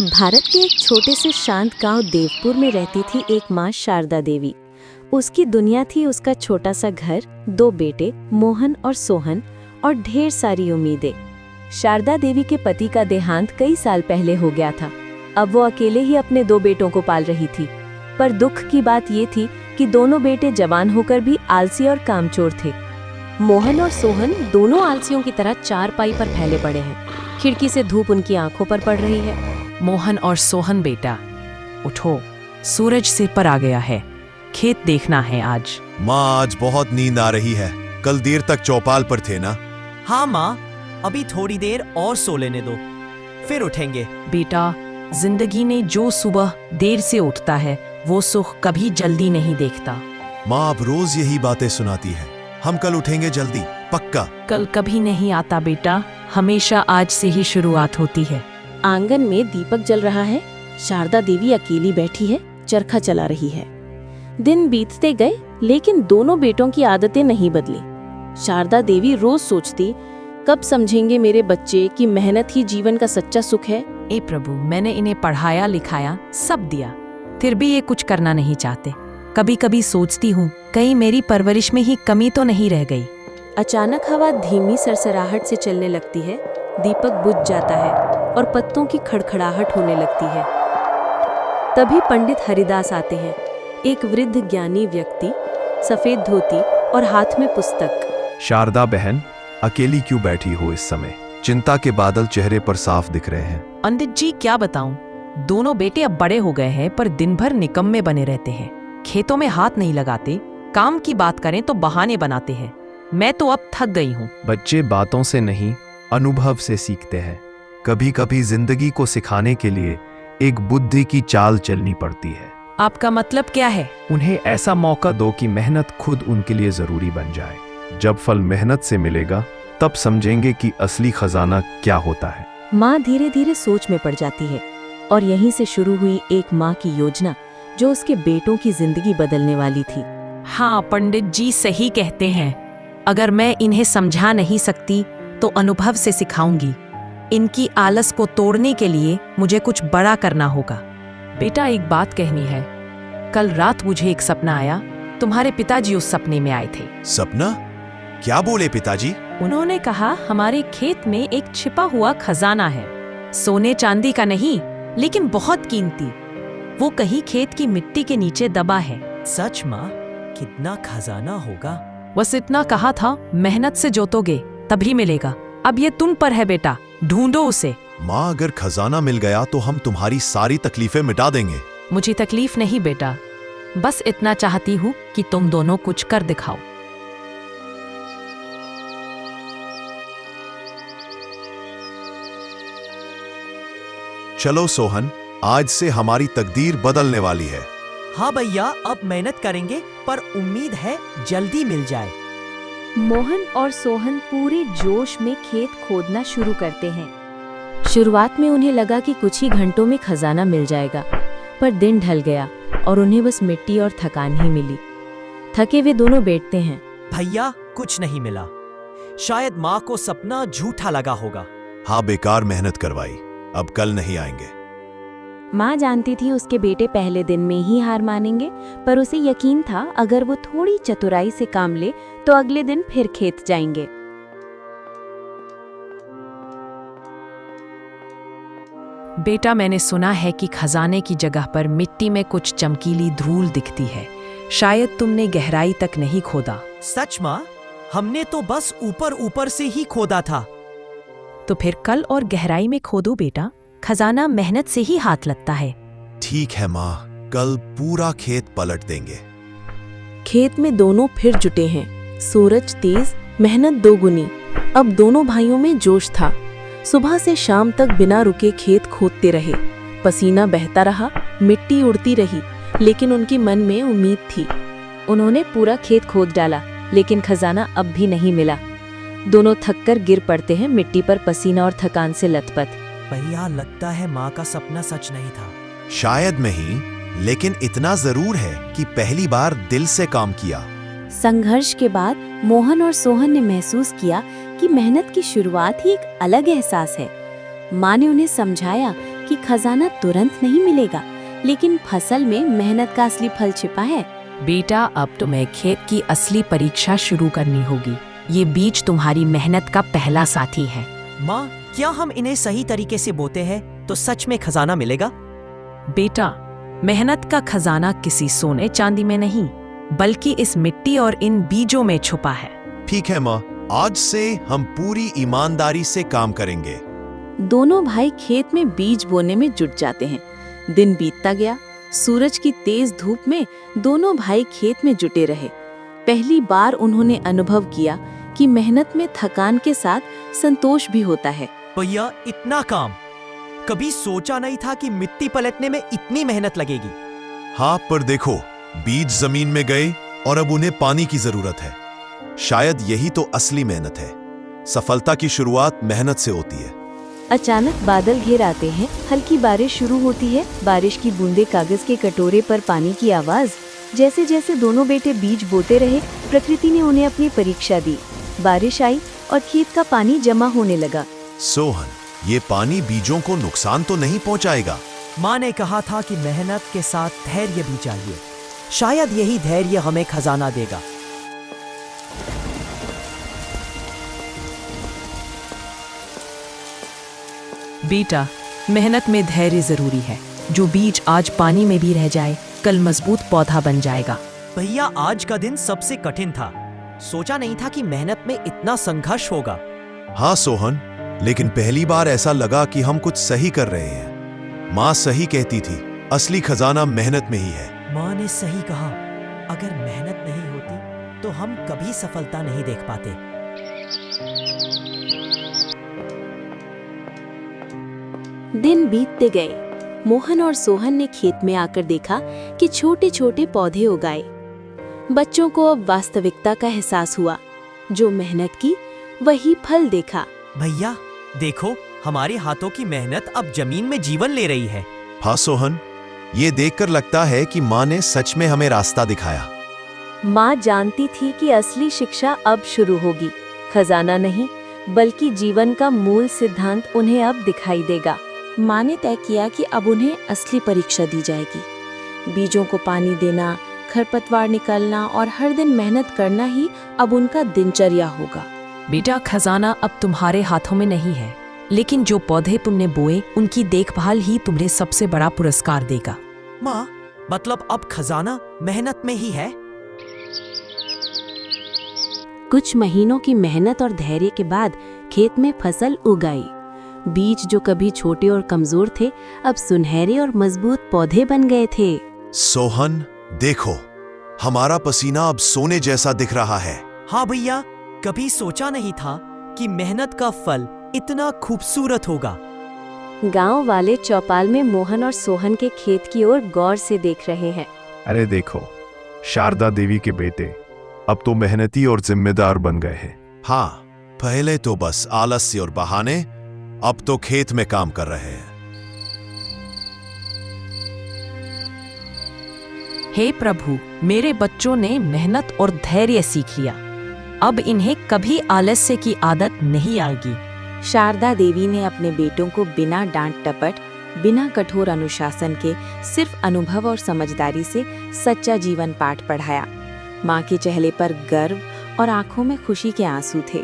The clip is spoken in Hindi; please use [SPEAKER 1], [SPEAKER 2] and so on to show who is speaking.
[SPEAKER 1] भारत के एक छोटे से शांत गांव देवपुर में रहती थी एक माँ शारदा देवी। उसकी दुनिया थी उसका छोटा सा घर, दो बेटे मोहन और सोहन और ढेर सारी उम्मीदें। शारदा देवी के पति का देहांत कई साल पहले हो गया था। अब वो अकेले ही अपने दो बेटों को पाल रही थी। पर दुख की बात ये थी कि दोनों बेटे जवान होकर भी आलसी और कामचोर थे। मोहन और सोहन दोनों आलसियों की तरह चारपाई पर फैले पड़े हैं। खिड़की से धूप उनकी आंखों पर पड़ रही है।
[SPEAKER 2] मोहन और सोहन बेटा, उठो, सूरज सिर पर आ गया है, खेत देखना है आज।
[SPEAKER 3] माँ, आज बहुत नींद आ रही है। कल देर तक चौपाल पर थे ना?
[SPEAKER 4] हाँ माँ, अभी थोड़ी देर और सो लेने दो, फिर उठेंगे।
[SPEAKER 2] बेटा, जिंदगी ने जो सुबह देर से उठता है वो सुख कभी जल्दी नहीं देखता।
[SPEAKER 3] माँ अब रोज यही बातें सुनाती है। हम कल उठेंगे जल्दी, पक्का।
[SPEAKER 2] कल कभी नहीं आता बेटा, हमेशा आज से ही शुरुआत होती है।
[SPEAKER 1] आंगन में दीपक जल रहा है। शारदा देवी अकेली बैठी है, चरखा चला रही है। दिन बीतते गए लेकिन दोनों बेटों की आदतें नहीं बदली। शारदा देवी रोज सोचती, कब समझेंगे मेरे बच्चे कि मेहनत ही जीवन का सच्चा सुख है।
[SPEAKER 2] ए प्रभु, मैंने इन्हें पढ़ाया लिखाया सब दिया, फिर भी ये कुछ करना नहीं चाहते। कभी कभी सोचती हूँ कहीं मेरी परवरिश में ही कमी तो नहीं रह गई।
[SPEAKER 1] अचानक हवा धीमी सरसराहट से चलने लगती है। दीपक बुझ जाता है और पत्तों की खड़खड़ाहट होने लगती है। तभी पंडित हरिदास आते हैं। एक वृद्ध ज्ञानी व्यक्ति, सफेद धोती और हाथ में पुस्तक।
[SPEAKER 3] शारदा बहन, अकेली क्यों बैठी हो इस समय? चिंता के बादल चेहरे पर साफ दिख रहे हैं।
[SPEAKER 2] पंडित जी, क्या बताऊं, दोनों बेटे अब बड़े हो गए हैं पर दिन भर निकम्मे बने रहते हैं। खेतों में हाथ नहीं लगाते, काम की बात करें तो बहाने बनाते हैं। मैं तो अब थक गई हूँ।
[SPEAKER 3] बच्चे बातों से नहीं, अनुभव से सीखते हैं। कभी कभी जिंदगी को सिखाने के लिए एक बुद्धि की चाल चलनी पड़ती है।
[SPEAKER 2] आपका मतलब क्या है?
[SPEAKER 3] उन्हें ऐसा मौका दो कि मेहनत खुद उनके लिए जरूरी बन जाए। जब फल मेहनत से मिलेगा तब समझेंगे कि असली खजाना क्या होता है।
[SPEAKER 1] माँ धीरे धीरे सोच में पड़ जाती है और यहीं से शुरू हुई एक माँ की योजना जो उसके बेटों की जिंदगी बदलने वाली थी।
[SPEAKER 2] हाँ, पंडित जी सही कहते हैं। अगर मैं इन्हें समझा नहीं सकती तो अनुभव से सिखाऊंगी। इनकी आलस को तोड़ने के लिए मुझे कुछ बड़ा करना होगा। बेटा, एक बात कहनी है। कल रात मुझे एक सपना आया। तुम्हारे पिताजी उस सपने में आए थे।
[SPEAKER 3] सपना? क्या बोले पिताजी?
[SPEAKER 2] उन्होंने कहा हमारे खेत में एक छिपा हुआ खजाना है, सोने चांदी का नहीं लेकिन बहुत कीमती। वो कहीं खेत की मिट्टी के नीचे दबा है।
[SPEAKER 4] सच माँ? कितना खजाना होगा?
[SPEAKER 2] बस इतना कहा था, मेहनत से जोतोगे तभी मिलेगा। अब ये तुम पर है बेटा, ढूंढो उसे।
[SPEAKER 3] माँ, अगर खजाना मिल गया तो हम तुम्हारी सारी तकलीफें मिटा देंगे।
[SPEAKER 2] मुझे तकलीफ नहीं बेटा, बस इतना चाहती हूँ कि तुम दोनों कुछ कर दिखाओ।
[SPEAKER 3] चलो सोहन, आज से हमारी तकदीर बदलने वाली है।
[SPEAKER 4] हाँ भैया, अब मेहनत करेंगे पर उम्मीद है जल्दी मिल जाए।
[SPEAKER 1] मोहन और सोहन पूरे जोश में खेत खोदना शुरू करते हैं। शुरुआत में उन्हें लगा कि कुछ ही घंटों में खजाना मिल जाएगा, पर दिन ढल गया और उन्हें बस मिट्टी और थकान ही मिली। थके वे दोनों बैठते हैं।
[SPEAKER 4] भैया, कुछ नहीं मिला। शायद माँ को सपना झूठा लगा होगा।
[SPEAKER 3] हाँ, बेकार मेहनत करवाई, अब कल नहीं आएंगे।
[SPEAKER 1] माँ जानती थी उसके बेटे पहले दिन में ही हार मानेंगे, पर उसे यकीन था अगर वो थोड़ी चतुराई से काम ले तो अगले दिन फिर खेत जाएंगे।
[SPEAKER 2] बेटा, मैंने सुना है कि खजाने की जगह पर मिट्टी में कुछ चमकीली धूल दिखती है। शायद तुमने गहराई तक नहीं खोदा।
[SPEAKER 4] सच माँ? हमने तो बस ऊपर ऊपर से ही खोदा था।
[SPEAKER 2] तो फिर कल और गहराई में खोदो बेटा, खजाना मेहनत से ही हाथ लगता है।
[SPEAKER 3] ठीक है माँ, कल पूरा खेत पलट देंगे।
[SPEAKER 1] खेत में दोनों फिर जुटे हैं। सूरज तेज, मेहनत दोगुनी। अब दोनों भाइयों में जोश था। सुबह से शाम तक बिना रुके खेत खोदते रहे। पसीना बहता रहा, मिट्टी उड़ती रही, लेकिन उनके मन में उम्मीद थी। उन्होंने पूरा खेत खोद डाला, लेकिन खजाना अब भी नहीं मिला। दोनों थककर गिर पड़ते हैं मिट्टी पर, पसीना और थकान से लथपथ।
[SPEAKER 4] भैया, लगता है माँ का सपना सच नहीं था।
[SPEAKER 3] शायद नहीं, लेकिन इतना जरूर है कि पहली बार दिल से काम किया।
[SPEAKER 1] संघर्ष के बाद मोहन और सोहन ने महसूस किया कि मेहनत की शुरुआत ही एक अलग एहसास है। माँ ने उन्हें समझाया कि खजाना तुरंत नहीं मिलेगा, लेकिन फसल में मेहनत का असली फल छिपा है।
[SPEAKER 2] बेटा, अब तुम्हें खेत की असली परीक्षा शुरू करनी होगी। ये बीज तुम्हारी मेहनत का पहला साथी है।
[SPEAKER 4] माँ, क्या हम इन्हें सही तरीके से बोते हैं तो सच में खजाना मिलेगा?
[SPEAKER 2] बेटा, मेहनत का खजाना किसी सोने चांदी में नहीं, बल्कि इस मिट्टी और इन बीजों में छुपा है।
[SPEAKER 5] ठीक है माँ, आज से हम पूरी ईमानदारी से काम करेंगे।
[SPEAKER 1] दोनों भाई खेत में बीज बोने में जुट जाते हैं। दिन बीतता गया। सूरज की तेज धूप में दोनों भाई खेत में जुटे रहे। पहली बार उन्होंने अनुभव किया कि मेहनत में थकान के साथ संतोष भी होता है।
[SPEAKER 4] भैया, इतना काम कभी सोचा नहीं था कि मिट्टी पलटने में इतनी मेहनत लगेगी।
[SPEAKER 5] हाँ, पर देखो, बीज जमीन में गए और अब उन्हें पानी की जरूरत है। शायद यही तो असली मेहनत है। सफलता की शुरुआत मेहनत से होती है।
[SPEAKER 1] अचानक बादल घिर आते हैं। हल्की बारिश शुरू होती है। बारिश की बूंदें कागज के कटोरे पर पानी की आवाज। जैसे जैसे दोनों बेटे बीज बोते रहे, प्रकृति ने उन्हें अपनी परीक्षा दी। बारिश आई और खेत का पानी जमा होने लगा।
[SPEAKER 5] सोहन, ये पानी बीजों को नुकसान तो नहीं पहुंचाएगा?
[SPEAKER 4] माँ ने कहा था कि मेहनत के साथ धैर्य भी चाहिए। शायद यही धैर्य हमें खजाना देगा।
[SPEAKER 2] बेटा, मेहनत में धैर्य जरूरी है। जो बीज आज पानी में भी रह जाए, कल मजबूत पौधा बन जाएगा।
[SPEAKER 4] भैया, आज का दिन सबसे कठिन था। सोचा नहीं था कि मेहनत में इतना संघर्ष होगा।
[SPEAKER 5] हाँ सोहन, लेकिन पहली बार ऐसा लगा कि हम कुछ सही कर रहे हैं। माँ सही कहती थी, असली खजाना मेहनत में ही है।
[SPEAKER 4] माँ ने सही कहा। अगर मेहनत नहीं होती तो हम कभी सफलता नहीं देख पाते।
[SPEAKER 1] दिन बीतते गए। मोहन और सोहन ने खेत में आकर देखा कि छोटे छोटे पौधे उगाए। बच्चों को अब वास्तविकता का एहसास हुआ। जो मेहनत की, वही फल देखा।
[SPEAKER 4] भैया देखो, हमारे हाथों की मेहनत अब जमीन में जीवन ले रही है।
[SPEAKER 5] हाँ सोहन, ये देखकर लगता है कि माँ ने सच में हमें रास्ता दिखाया।
[SPEAKER 1] माँ जानती थी कि असली शिक्षा अब शुरू होगी। खजाना नहीं, बल्कि जीवन का मूल सिद्धांत उन्हें अब दिखाई देगा। माँ ने तय किया कि अब उन्हें असली परीक्षा दी जाएगी। बीजों को पानी देना, खरपतवार निकालना और हर दिन मेहनत करना ही अब उनका दिनचर्या होगा।
[SPEAKER 2] बेटा, खजाना अब तुम्हारे हाथों में नहीं है, लेकिन जो पौधे तुमने बोए, उनकी देखभाल ही तुम्हें सबसे बड़ा पुरस्कार देगा।
[SPEAKER 4] माँ, मतलब अब खजाना मेहनत में ही है?
[SPEAKER 1] कुछ महीनों की मेहनत और धैर्य के बाद खेत में फसल उगाई। बीज जो कभी छोटे और कमजोर थे, अब सुनहरे और मजबूत पौधे बन गए थे।
[SPEAKER 5] सोहन, देखो, हमारा पसीना अब सोने जैसा दिख रहा है।
[SPEAKER 4] हाँ भैया, कभी सोचा नहीं था कि मेहनत का फल इतना खूबसूरत होगा।
[SPEAKER 1] गांव वाले चौपाल में मोहन और सोहन के खेत की ओर गौर से देख रहे हैं।
[SPEAKER 3] अरे देखो, शारदा देवी के बेटे अब तो मेहनती और जिम्मेदार बन गए हैं।
[SPEAKER 5] हाँ, पहले तो बस आलस्य और बहाने, अब तो खेत में काम कर रहे हैं।
[SPEAKER 2] हे प्रभु, मेरे बच्चों ने मेहनत और धैर्य सीख लिया। अब इन्हें कभी आलस्य की आदत नहीं आएगी।
[SPEAKER 1] शारदा देवी ने अपने बेटों को बिना डांट टपट, बिना कठोर अनुशासन के, सिर्फ अनुभव और समझदारी से सच्चा जीवन पाठ पढ़ाया। माँ के चेहरे पर गर्व और आंखों में खुशी के आंसू थे।